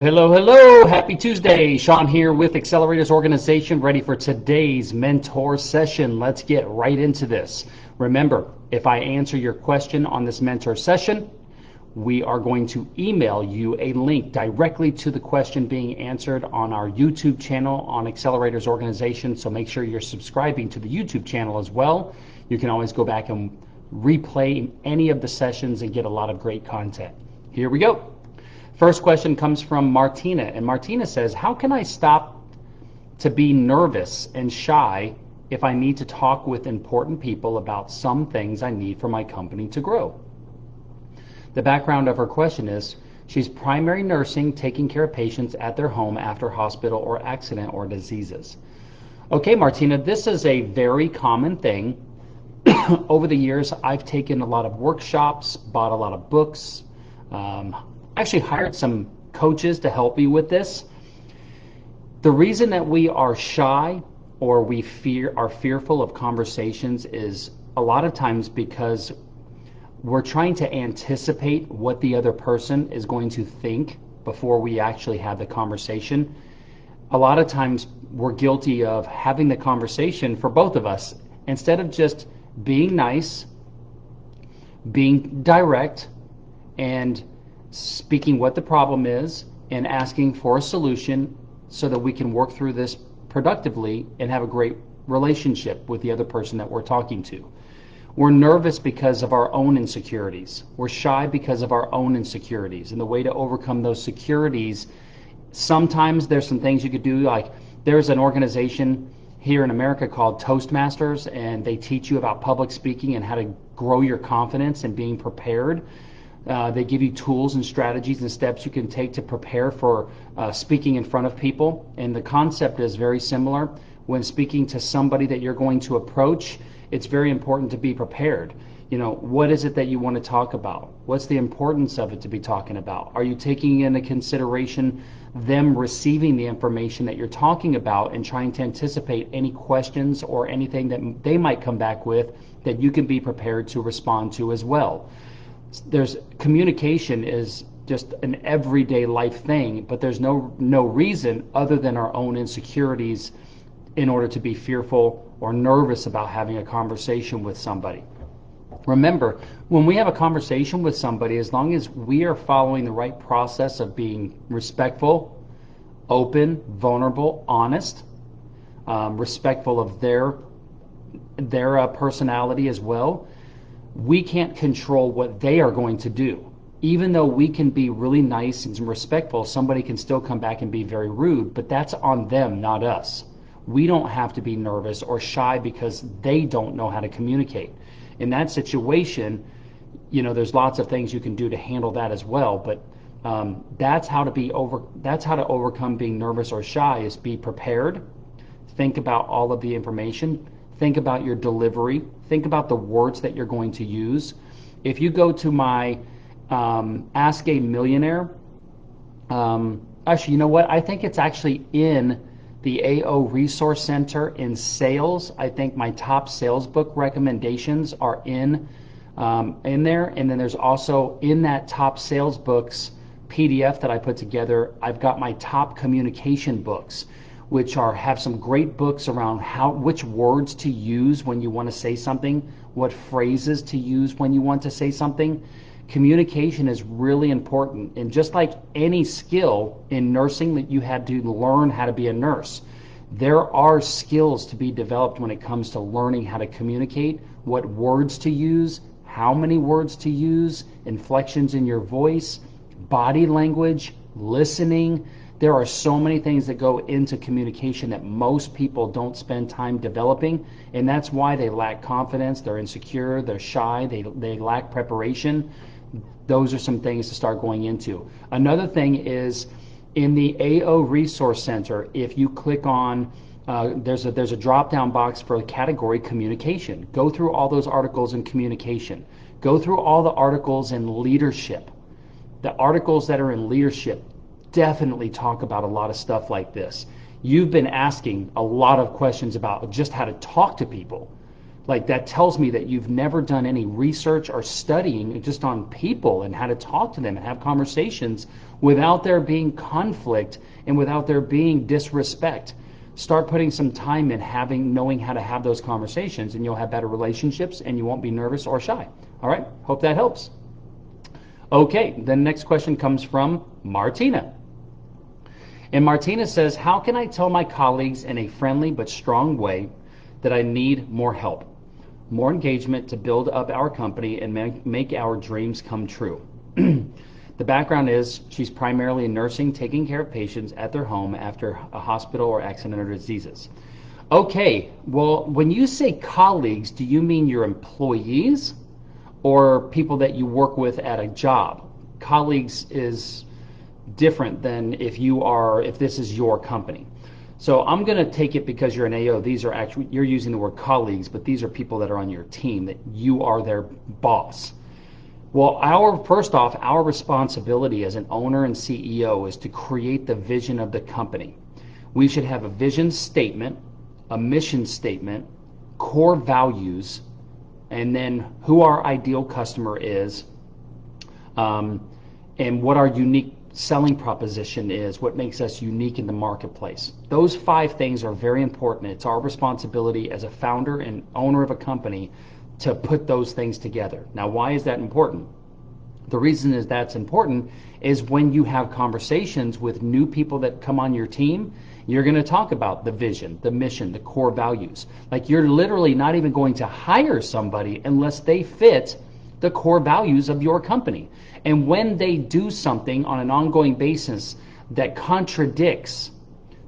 Hello, hello. Happy Tuesday. Shawn here with Accelerators Organization, ready for today's mentor session. Let's get right into this. Remember, if I answer your question on this mentor session, we are going to email you a link directly to the question being answered on our YouTube channel on Accelerators Organization. So make sure you're subscribing to the YouTube channel as well. You can always go back and replay any of the sessions and get a lot of great content. Here we go. First question comes from Martina, and Martina says, how can I stop to be nervous and shy if I need to talk with important people about some things I need for my company to grow? The background of her question is, she's primary nursing, taking care of patients at their home after hospital or accident or diseases. Okay, Martina, this is a very common thing. Over the years, I've taken a lot of workshops, bought a lot of books, actually hired some coaches to help me with this. The reason that we are shy or we are fearful of conversations is a lot of times because we're trying to anticipate what the other person is going to think before we actually have the conversation. A lot of times we're guilty of having the conversation for both of us instead of just being nice, being direct, and speaking what the problem is and asking for a solution so that we can work through this productively and have a great relationship with the other person that we're talking to. We're nervous because of our own insecurities. We're shy because of our own insecurities. And the way to overcome those securities, sometimes there's some things you could do, like there's an organization here in America called Toastmasters, and they teach you about public speaking and how to grow your confidence and being prepared. They give you tools and strategies and steps you can take to prepare for speaking in front of people. And the concept is very similar. When speaking to somebody that you're going to approach, it's very important to be prepared. You know, what is it that you want to talk about? What's the importance of it to be talking about? Are you taking into consideration them receiving the information that you're talking about and trying to anticipate any questions or anything that they might come back with that you can be prepared to respond to as well? There's communication is just an everyday life thing, but there's no reason other than our own insecurities in order to be fearful or nervous about having a conversation with somebody. Remember, when we have a conversation with somebody, as long as we are following the right process of being respectful, open, vulnerable, honest, respectful of their personality as well, we can't control what they are going to do. Even though we can be really nice and respectful, somebody can still come back and be very rude, but that's on them, not us. We don't have to be nervous or shy because they don't know how to communicate. In that situation, you know, there's lots of things you can do to handle that as well, but that's how to overcome being nervous or shy, is be prepared, think about all of the information, think about your delivery, think about the words that you're going to use. If you go to my Ask a Millionaire, actually, you know what? I think it's actually in the AO Resource Center in sales. I think my top sales book recommendations are in there. And then there's also in that top sales books PDF that I put together, I've got my top communication books, which have some great books around which words to use when you want to say something, what phrases to use when you want to say something. Communication is really important. And just like any skill in nursing that you had to learn how to be a nurse, there are skills to be developed when it comes to learning how to communicate, what words to use, how many words to use, inflections in your voice, body language, listening. There are so many things that go into communication that most people don't spend time developing, and that's why they lack confidence, they're insecure, they're shy, they lack preparation. Those are some things to start going into. Another thing is in the AO Resource Center, if you click on, there's a drop-down box for the category communication. Go through all those articles in communication. Go through all the articles in leadership. The articles that are in leadership definitely talk about a lot of stuff like this. You've been asking a lot of questions about just how to talk to people. Like that tells me that you've never done any research or studying just on people and how to talk to them and have conversations without there being conflict and without there being disrespect. Start putting some time in knowing how to have those conversations, and you'll have better relationships and you won't be nervous or shy. All right, hope that helps. Okay, the next question comes from Martina. And Martina says, how can I tell my colleagues in a friendly but strong way that I need more help, more engagement to build up our company and make our dreams come true? The background is she's primarily in nursing, taking care of patients at their home after a hospital or accident or diseases. Okay, well, when you say colleagues, do you mean your employees or people that you work with at a job? Colleagues is different than if this is your company. So I'm going to take it because you're an AO. These are actually, you're using the word colleagues, but these are people that are on your team, that you are their boss. Well, first off, our responsibility as an owner and CEO is to create the vision of the company. We should have a vision statement, a mission statement, core values, and then who our ideal customer is, and what our unique selling proposition is, what makes us unique in the marketplace. Those 5 things are very important. It's our responsibility as a founder and owner of a company to put those things together. Now, why is that important? The reason is that's important is when you have conversations with new people that come on your team, you're going to talk about the vision, the mission, the core values. Like you're literally not even going to hire somebody unless they fit the core values of your company. And when they do something on an ongoing basis that contradicts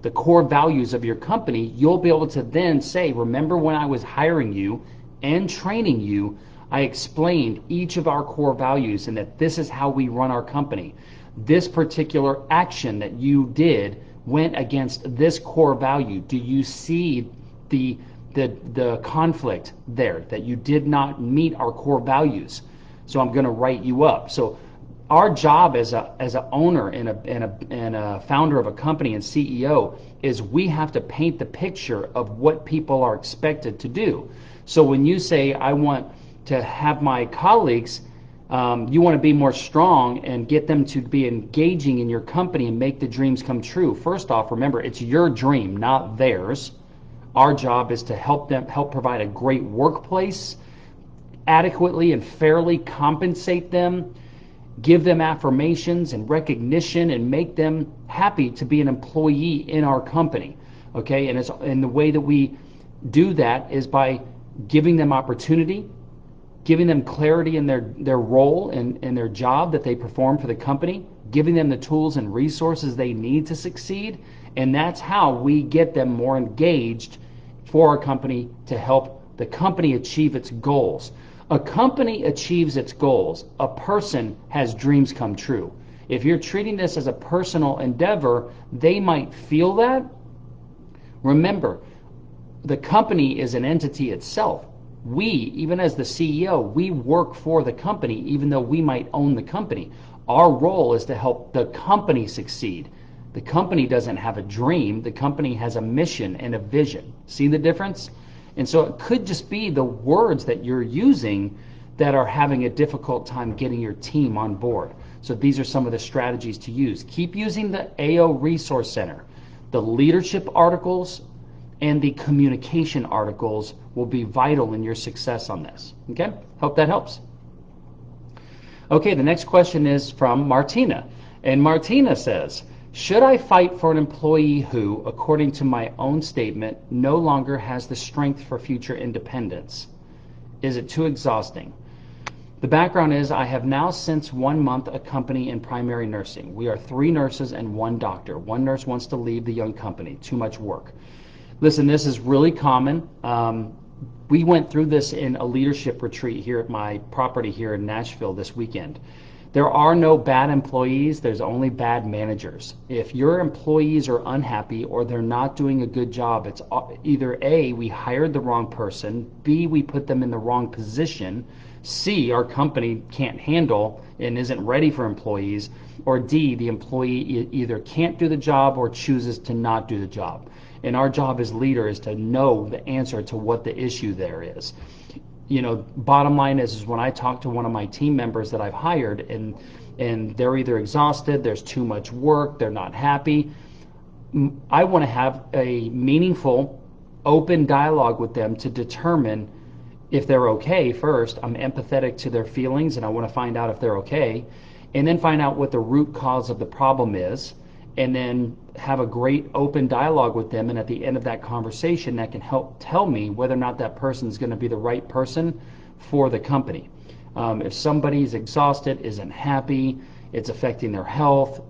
the core values of your company, you'll be able to then say, remember when I was hiring you and training you, I explained each of our core values and that this is how we run our company. This particular action that you did went against this core value. Do you see the conflict there, that you did not meet our core values? So I'm going to write you up. So our job as a owner and a founder of a company and CEO is we have to paint the picture of what people are expected to do. So when you say, I want to have my colleagues, you want to be more strong and get them to be engaging in your company and make the dreams come true. First off, remember, it's your dream, not theirs. Our job is to help provide a great workplace, adequately and fairly compensate them, give them affirmations and recognition, and make them happy to be an employee in our company. Okay, and the way that we do that is by giving them opportunity, giving them clarity in their role and their job that they perform for the company, giving them the tools and resources they need to succeed, and that's how we get them more engaged for our company to help the company achieve its goals. A company achieves its goals. A person has dreams come true. If you're treating this as a personal endeavor, they might feel that. Remember, the company is an entity itself. We, even as the CEO, we work for the company even though we might own the company. Our role is to help the company succeed. The company doesn't have a dream. The company has a mission and a vision. See the difference? And so it could just be the words that you're using that are having a difficult time getting your team on board. So these are some of the strategies to use. Keep using the AO Resource Center. The leadership articles and the communication articles will be vital in your success on this. Okay? Hope that helps. Okay, the next question is from Martina. And Martina says, should I fight for an employee who, according to my own statement, no longer has the strength for future independence? Is it too exhausting? The background is I have now since 1 month a company in primary nursing. We are 3 nurses and 1 doctor. 1 nurse wants to leave the young company. Too much work. Listen, this is really common. We went through this in a leadership retreat here at my property here in Nashville this weekend. There are no bad employees, there's only bad managers. If your employees are unhappy or they're not doing a good job, it's either A, we hired the wrong person, B, we put them in the wrong position, C, our company can't handle and isn't ready for employees, or D, the employee either can't do the job or chooses to not do the job. And our job as leader is to know the answer to what the issue there is. Bottom line is when I talk to one of my team members that I've hired and they're either exhausted, there's too much work, they're not happy, I want to have a meaningful, open dialogue with them to determine if they're okay first. I'm empathetic to their feelings and I want to find out if they're okay, and then find out what the root cause of the problem is, and then have a great open dialogue with them, and at the end of that conversation that can help tell me whether or not that person is going to be the right person for the company. If somebody's exhausted, isn't happy, it's affecting their health,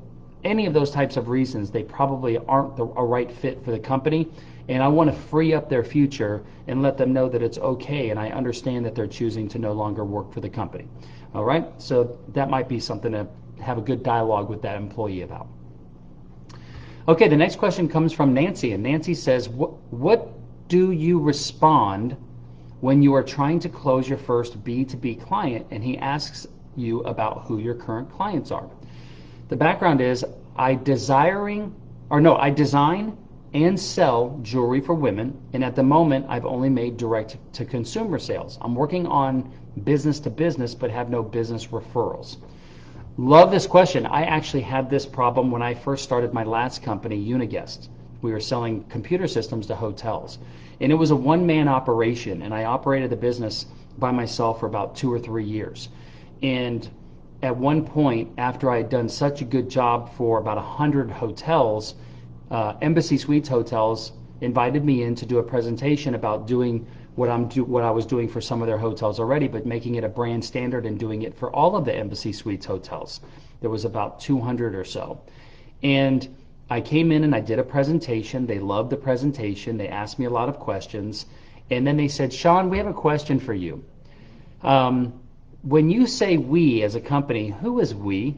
any of those types of reasons, they probably aren't a right fit for the company, and I want to free up their future and let them know that it's okay, and I understand that they're choosing to no longer work for the company. All right, so that might be something to have a good dialogue with that employee about. Okay, the next question comes from Nancy, and Nancy says, what do you respond when you are trying to close your first B2B client and he asks you about who your current clients are? The background is I design and sell jewelry for women, and at the moment I've only made direct to consumer sales. I'm working on business to business but have no business referrals. Love this question. I actually had this problem when I first started my last company, Uniguest. We were selling computer systems to hotels, and it was a one-man operation, and I operated the business by myself for about 2 or 3 years. And at one point, after I had done such a good job for about 100 hotels, Embassy Suites Hotels invited me in to do a presentation about doing what I was doing for some of their hotels already, but making it a brand standard and doing it for all of the Embassy Suites hotels. There was about 200 or so. And I came in and I did a presentation. They loved the presentation. They asked me a lot of questions. And then they said, Shawn, we have a question for you. When you say we as a company, who is we?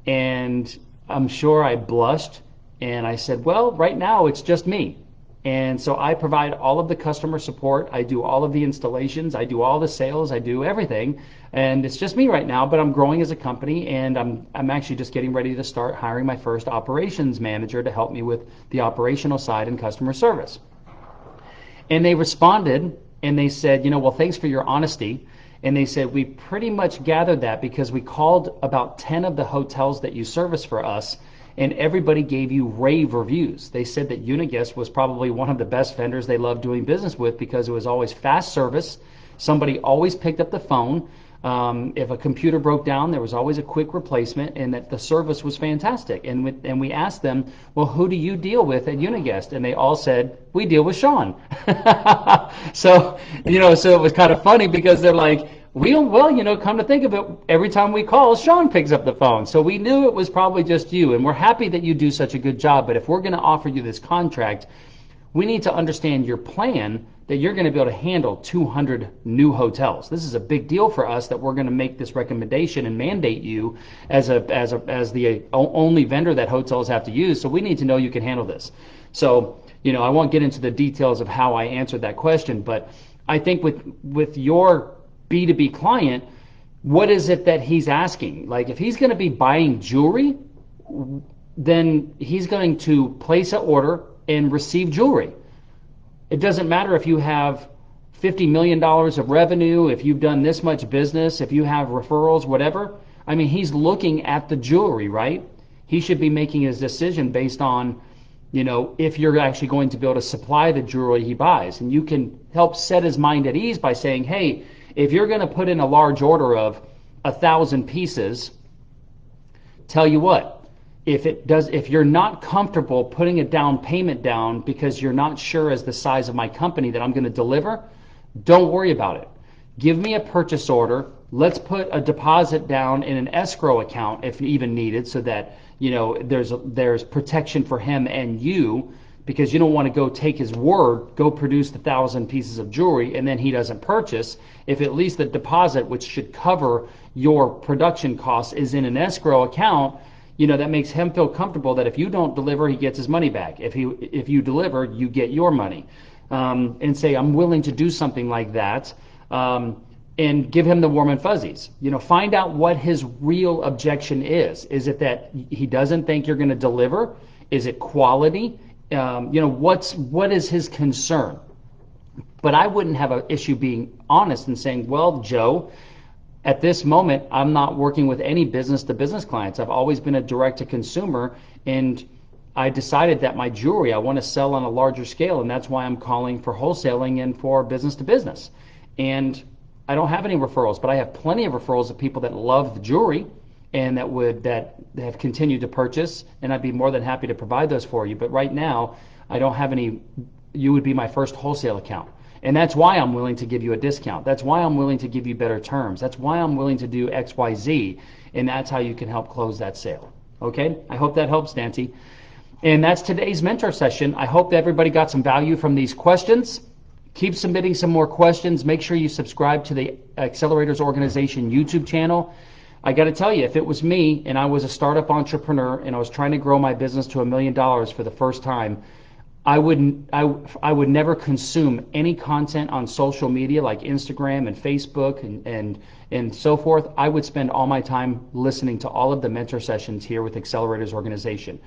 And I'm sure I blushed and I said, well, right now it's just me. And so I provide all of the customer support. I do all of the installations. I do all the sales. I do everything. And it's just me right now, but I'm growing as a company, and I'm actually just getting ready to start hiring my first operations manager to help me with the operational side and customer service. And they responded and they said, well, thanks for your honesty. And they said, we pretty much gathered that because we called about 10 of the hotels that you service for us, and everybody gave you rave reviews. They said that Uniguest was probably one of the best vendors they loved doing business with because it was always fast service. Somebody always picked up the phone. If a computer broke down, there was always a quick replacement, and that the service was fantastic. And we asked them, well, who do you deal with at Uniguest? And they all said, we deal with Shawn. So it was kind of funny because they're like, come to think of it, every time we call, Shawn picks up the phone. So we knew it was probably just you, and we're happy that you do such a good job. But if we're going to offer you this contract, we need to understand your plan that you're going to be able to handle 200 new hotels. This is a big deal for us that we're going to make this recommendation and mandate you as the only vendor that hotels have to use. So we need to know you can handle this. So, I won't get into the details of how I answered that question, but I think with your B2B client, what is it that he's asking? Like, if he's going to be buying jewelry, then he's going to place an order and receive jewelry. It doesn't matter if you have $50 million of revenue, if you've done this much business, if you have referrals, whatever. I mean, he's looking at the jewelry, right? He should be making his decision based on, if you're actually going to be able to supply the jewelry he buys. And you can help set his mind at ease by saying, hey, if you're going to put in a large order of 1,000 pieces, tell you what, if you're not comfortable putting a down payment down because you're not sure as the size of my company that I'm going to deliver, don't worry about it. Give me a purchase order. Let's put a deposit down in an escrow account if even needed, so that there's protection for him and you because you don't want to go take his word, go produce the 1,000 pieces of jewelry, and then he doesn't purchase. If at least the deposit, which should cover your production costs, is in an escrow account, that makes him feel comfortable that if you don't deliver, he gets his money back. If you deliver, you get your money. And say, I'm willing to do something like that, and give him the warm and fuzzies. Find out what his real objection is. Is it that he doesn't think you're going to deliver? Is it quality? What is his concern? But I wouldn't have an issue being honest and saying, well, Joe, at this moment, I'm not working with any business-to-business clients. I've always been a direct-to-consumer, and I decided that my jewelry I want to sell on a larger scale, and that's why I'm calling for wholesaling and for business-to-business. And I don't have any referrals, but I have plenty of referrals of people that love the jewelry and that have continued to purchase, and I'd be more than happy to provide those for you. But right now, I don't have any. You would be my first wholesale account. And that's why I'm willing to give you a discount. That's why I'm willing to give you better terms. That's why I'm willing to do X, Y, Z, and that's how you can help close that sale. Okay? I hope that helps, Nancy. And that's today's mentor session. I hope that everybody got some value from these questions. Keep submitting some more questions. Make sure you subscribe to the Accelerators Organization YouTube channel. I got to tell you, if it was me and I was a startup entrepreneur and I was trying to grow my business to $1 million for the first time, I would never consume any content on social media like Instagram and Facebook and so forth. I would spend all my time listening to all of the mentor sessions here with Accelerators Organization.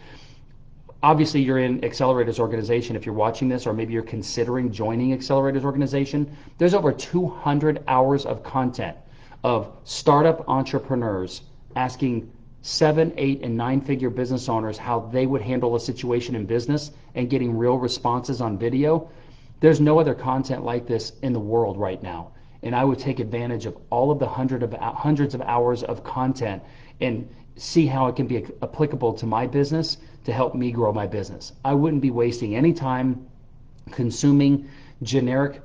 Obviously, you're in Accelerators Organization if you're watching this, or maybe you're considering joining Accelerators Organization. There's over 200 hours of content of startup entrepreneurs asking 7, 8, and 9-figure business owners how they would handle a situation in business and getting real responses on video. There's no other content like this in the world right now. And I would take advantage of all of the hundreds of hours of content and see how it can be applicable to my business to help me grow my business. I wouldn't be wasting any time consuming generic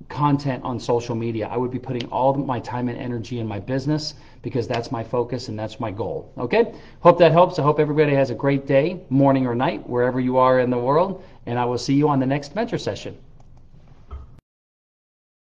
content on social media. I would be putting all my time and energy in my business because that's my focus and that's my goal. Okay? Hope that helps. I hope everybody has a great day, morning or night, wherever you are in the world, and I will see you on the next mentor session.